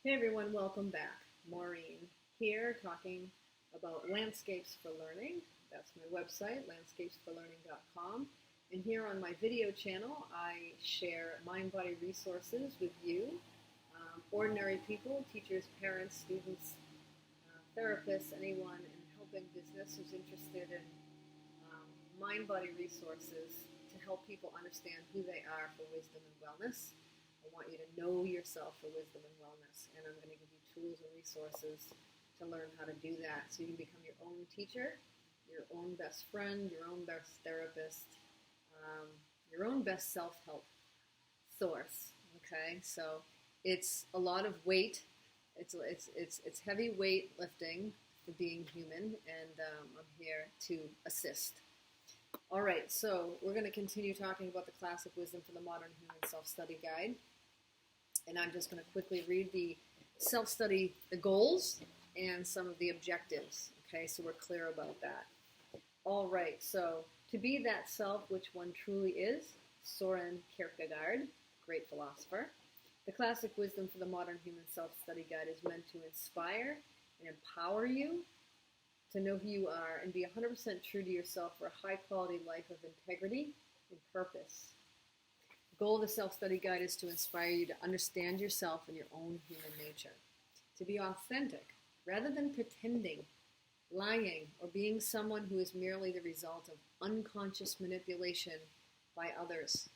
Hey everyone, welcome back. Maureen here talking about landscapes for learning. That's my website, landscapesforlearning.com. And here on my video channel, I share mind-body resources with you, ordinary people, teachers, parents, students, therapists, anyone in helping business who's interested in mind-body resources to help people understand who they are for wisdom and wellness. I want you to know yourself for wisdom and wellness, and I'm going to give you tools and resources to learn how to do that so you can become your own teacher, your own best friend, your own best therapist, your own best self-help source. Okay, so it's a lot of weight. It's heavy weight lifting for being human, and I'm here to assist. All right, so we're going to continue talking about the Classic Wisdom for the Modern Human Self-Study Guide. And I'm just going to quickly read the self-study, the goals, and some of the objectives. Okay, so we're clear about that. All right, so to be that self which one truly is, Soren Kierkegaard, great philosopher. The Classic Wisdom for the Modern Human Self-Study Guide is meant to inspire and empower you to know who you are and be 100% true to yourself for a high-quality life of integrity and purpose. The goal of the self-study guide is to inspire you to understand yourself and your own human nature, to be authentic rather than pretending, lying, or being someone who is merely the result of unconscious manipulation by others,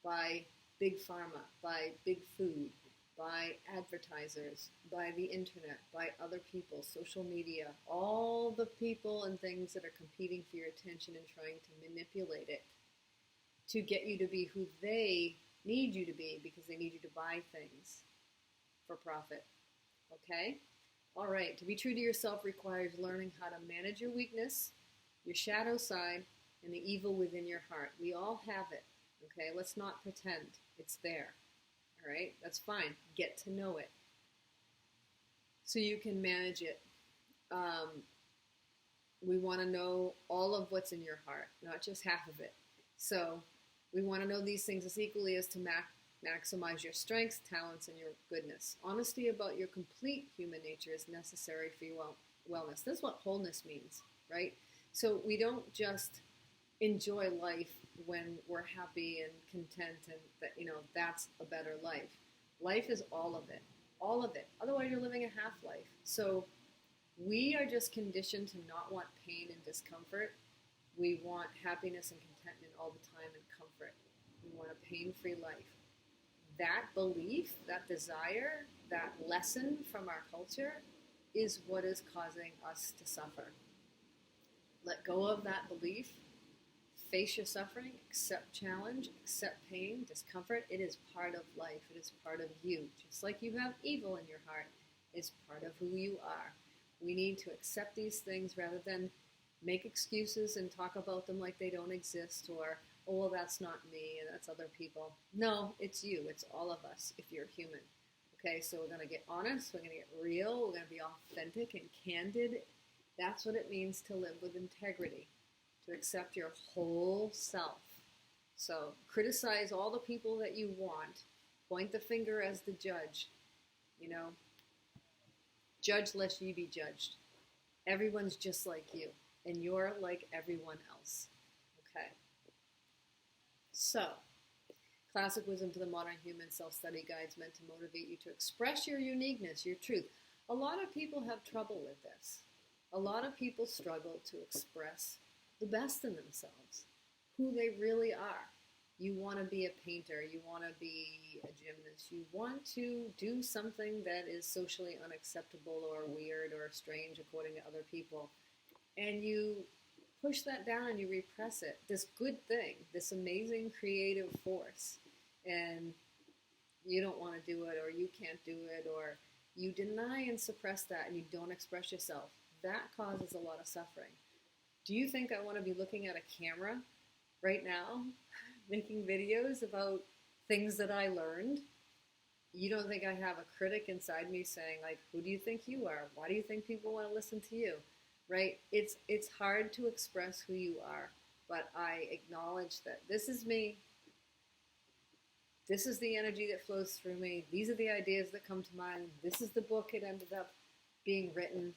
by big pharma, by big food, by advertisers, by the internet, by other people, social media, all the people and things that are competing for your attention and trying to manipulate it to get you to be who they need you to be because they need you to buy things for profit. Okay? All right. To be true to yourself requires learning how to manage your weakness, your shadow side, and the evil within your heart. We all have it. Okay? Let's not pretend it's there. All right? That's fine. Get to know it so you can manage it. We want to know all of what's in your heart, not just half of it. So we want to know these things as equally as to maximize your strengths, talents, and your goodness. Honesty about your complete human nature is necessary for your wellness. That's what wholeness means, right? So we don't just enjoy life when we're happy and content and that, that's a better life. Life is all of it, all of it. Otherwise, you're living a half-life. So we are just conditioned to not want pain and discomfort. We want happiness and contentment all the time and comfort. We want a pain-free life. That belief, that desire, that lesson from our culture is what is causing us to suffer. Let go of that belief. Face your suffering. Accept challenge. Accept pain, discomfort. It is part of life. It is part of you. Just like you have evil in your heart, it's part of who you are. We need to accept these things rather than make excuses and talk about them like they don't exist or, oh, well, that's not me and that's other people. No, it's you. It's all of us if you're human. Okay, so we're going to get honest. We're going to get real. We're going to be authentic and candid. That's what it means to live with integrity, to accept your whole self. So criticize all the people that you want. Point the finger as the judge. Judge lest you be judged. Everyone's just like you. And you're like everyone else. Okay. So, Classic Wisdom to the Modern Human Self-Study Guide is meant to motivate you to express your uniqueness, your truth. A lot of people have trouble with this. A lot of people struggle to express the best in themselves, who they really are. You want to be a painter. You want to be a gymnast. You want to do something that is socially unacceptable or weird or strange according to other people. And you push that down and you repress it, this good thing, this amazing creative force, and you don't want to do it or you can't do it or you deny and suppress that and you don't express yourself. That causes a lot of suffering. Do you think I want to be looking at a camera right now, making videos about things that I learned? You don't think I have a critic inside me saying, like, who do you think you are? Why do you think people want to listen to you? Right? It's hard to express who you are, but I acknowledge that this is me. this is the energy that flows through me. These are the ideas that come to mind. This is the book it ended up being written.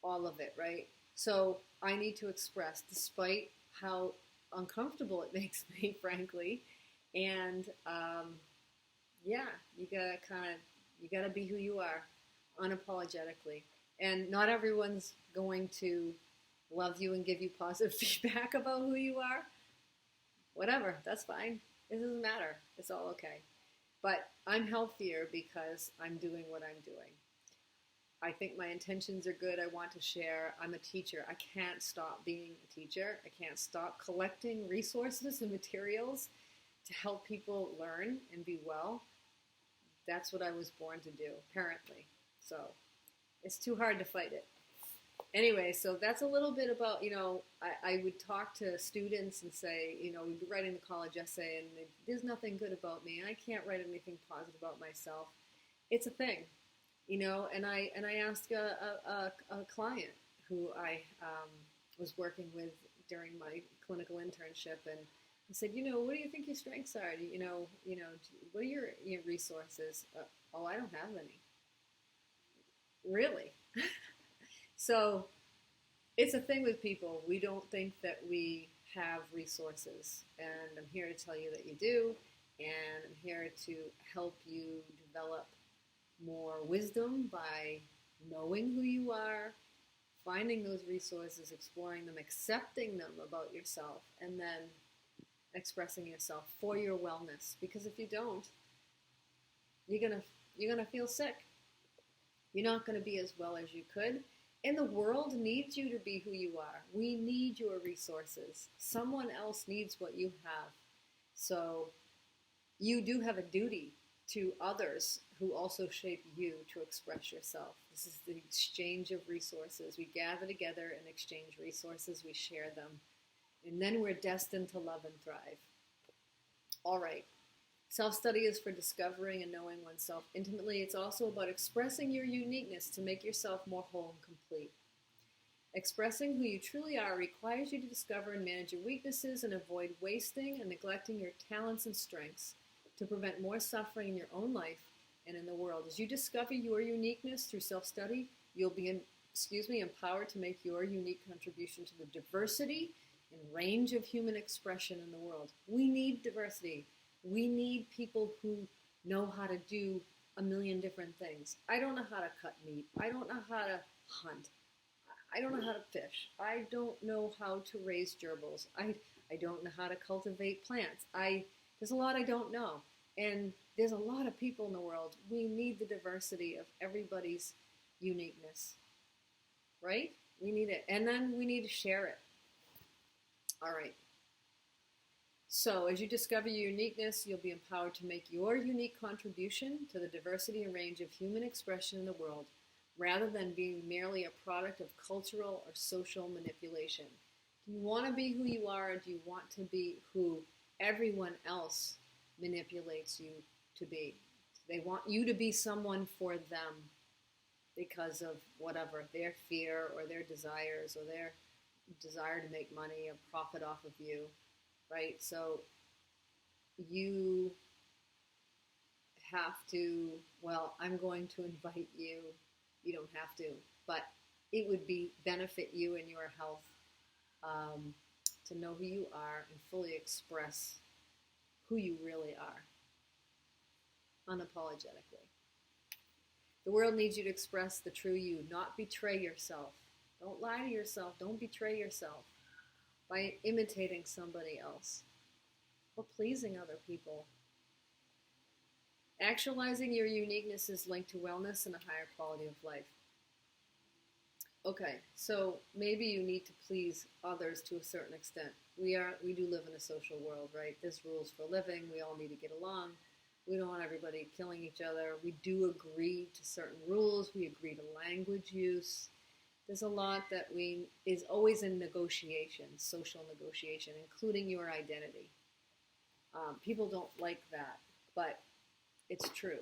All of it, right? So I need to express, despite how uncomfortable it makes me, frankly. And yeah, you gotta be who you are, unapologetically. And not everyone's going to love you and give you positive feedback about who you are. Whatever, that's fine. It doesn't matter. It's all okay. But I'm healthier because I'm doing what I'm doing. I think my intentions are good. I want to share. I'm a teacher. I can't stop being a teacher. I can't stop collecting resources and materials to help people learn and be well. That's what I was born to do, apparently. So it's too hard to fight it. Anyway, so that's a little bit about, I would talk to students and say, we'd be writing the college essay and there's nothing good about me. I can't write anything positive about myself. It's a thing, and I asked a client who I was working with during my clinical internship, and I said, what do you think your strengths are? What are your resources? Oh, I don't have any. Really? So it's a thing with people. We don't think that we have resources. And I'm here to tell you that you do. And I'm here to help you develop more wisdom by knowing who you are, finding those resources, exploring them, accepting them about yourself, and then expressing yourself for your wellness. Because if you don't, you're gonna feel sick. You're not going to be as well as you could. And the world needs you to be who you are. We need your resources. Someone else needs what you have. So you do have a duty to others who also shape you to express yourself. This is the exchange of resources. We gather together and exchange resources. We share them. And then we're destined to love and thrive. All right. Self-study is for discovering and knowing oneself intimately. It's also about expressing your uniqueness to make yourself more whole and complete. Expressing who you truly are requires you to discover and manage your weaknesses and avoid wasting and neglecting your talents and strengths to prevent more suffering in your own life and in the world. As you discover your uniqueness through self-study, you'll be empowered to make your unique contribution to the diversity and range of human expression in the world. We need diversity. We need people who know how to do a million different things. I don't know how to cut meat. I don't know how to hunt. I don't know how to fish. I don't know how to raise gerbils. I don't know how to cultivate plants. There's a lot I don't know. And there's a lot of people in the world. We need the diversity of everybody's uniqueness. Right? We need it. And then we need to share it. All right. So as you discover your uniqueness, you'll be empowered to make your unique contribution to the diversity and range of human expression in the world, rather than being merely a product of cultural or social manipulation. Do you want to be who you are, or do you want to be who everyone else manipulates you to be? They want you to be someone for them because of whatever, their fear or their desires or their desire to make money or profit off of you. Right? So you have to, I'm going to invite you. You don't have to, but it would benefit you and your health to know who you are and fully express who you really are, unapologetically. The world needs you to express the true you, not betray yourself. Don't lie to yourself. Don't betray yourself by imitating somebody else or pleasing other people. Actualizing your uniqueness is linked to wellness and a higher quality of life. Okay, so maybe you need to please others to a certain extent. We do live in a social world, right? There's rules for living. We all need to get along. We don't want everybody killing each other. We do agree to certain rules. We agree to language use. There's a lot that is always in negotiation, social negotiation, including your identity. People don't like that, but it's true.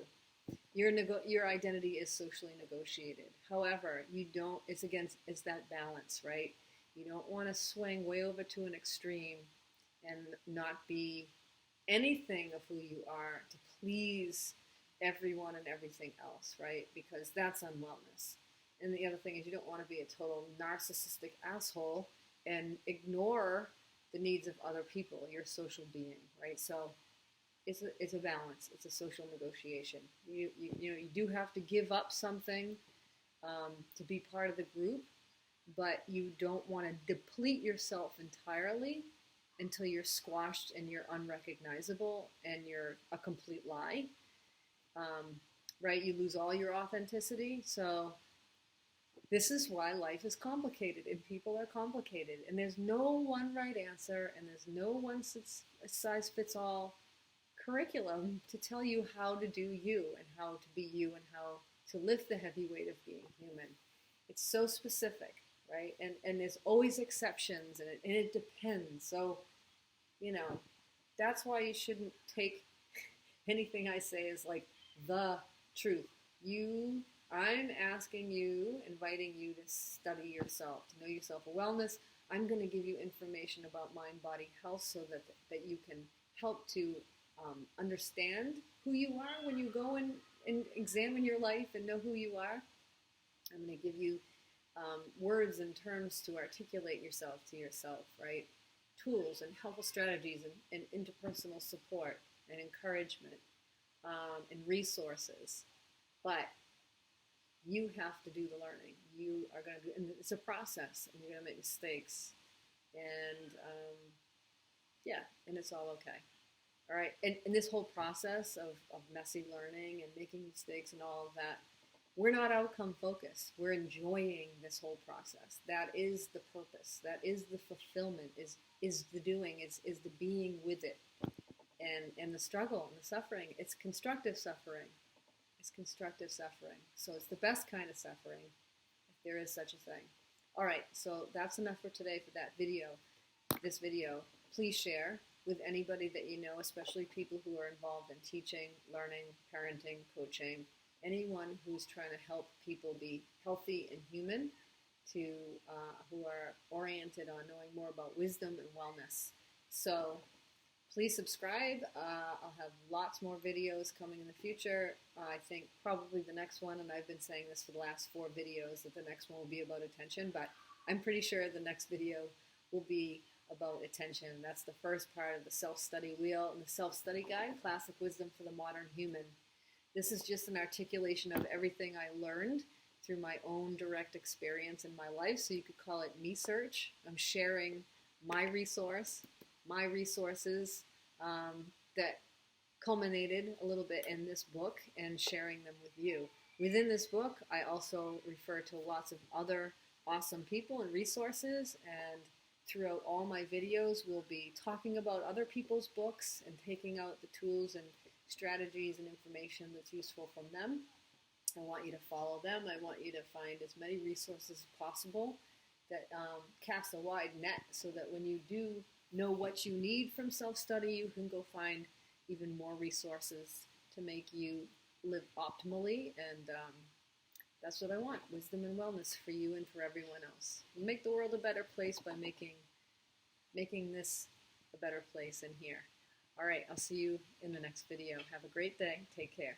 Your identity is socially negotiated. However, it's that balance, right? You don't want to swing way over to an extreme and not be anything of who you are to please everyone and everything else, right? Because that's unwellness. And the other thing is you don't want to be a total narcissistic asshole and ignore the needs of other people. You're a social being, right? So it's a balance. It's a social negotiation. You do have to give up something to be part of the group, but you don't want to deplete yourself entirely until you're squashed and you're unrecognizable and you're a complete lie. Right? You lose all your authenticity. So this is why life is complicated and people are complicated. And there's no one right answer and there's no one size fits all curriculum to tell you how to do you and how to be you and how to lift the heavy weight of being human. It's so specific, right? And there's always exceptions and it depends. So, that's why you shouldn't take anything I say as like the truth. I'm asking you, inviting you to study yourself, to know your self-wellness. I'm going to give you information about mind-body health so that you can help to understand who you are when you go and examine your life and know who you are. I'm going to give you words and terms to articulate yourself to yourself, right? Tools and helpful strategies and interpersonal support and encouragement and resources. But you have to do the learning. You are going to do, and it's a process, and you're going to make mistakes, and and it's all okay. All right, and this whole process of messy learning and making mistakes and all of that, we're not outcome focused. We're enjoying this whole process. That is the purpose. That is the fulfillment. Is the doing. Is the being with it, and the struggle and the suffering. It's constructive suffering. It's constructive suffering. So it's the best kind of suffering, if there is such a thing. All right, so that's enough for today for that video. This video, please share with anybody that you know, especially people who are involved in teaching, learning, parenting, coaching, anyone who's trying to help people be healthy and human, who are oriented on knowing more about wisdom and wellness. So please subscribe. I'll have lots more videos coming in the future. I think probably the next one, and I've been saying this for the last 4 videos, that the next one will be about attention, but I'm pretty sure the next video will be about attention. That's the first part of the self-study wheel and the self-study guide, Classic Wisdom for the Modern Human. This is just an articulation of everything I learned through my own direct experience in my life, so you could call it me search. I'm sharing my resources that culminated a little bit in this book and sharing them with you. Within this book, I also refer to lots of other awesome people and resources, and throughout all my videos, we'll be talking about other people's books and taking out the tools and strategies and information that's useful from them. I want you to follow them. I want you to find as many resources as possible that cast a wide net so that when you do know what you need from self-study, you can go find even more resources to make you live optimally. And that's what I want, wisdom and wellness for you and for everyone else. We'll make the world a better place by making this a better place in here. All right, I'll see you in the next video. Have a great day. Take care.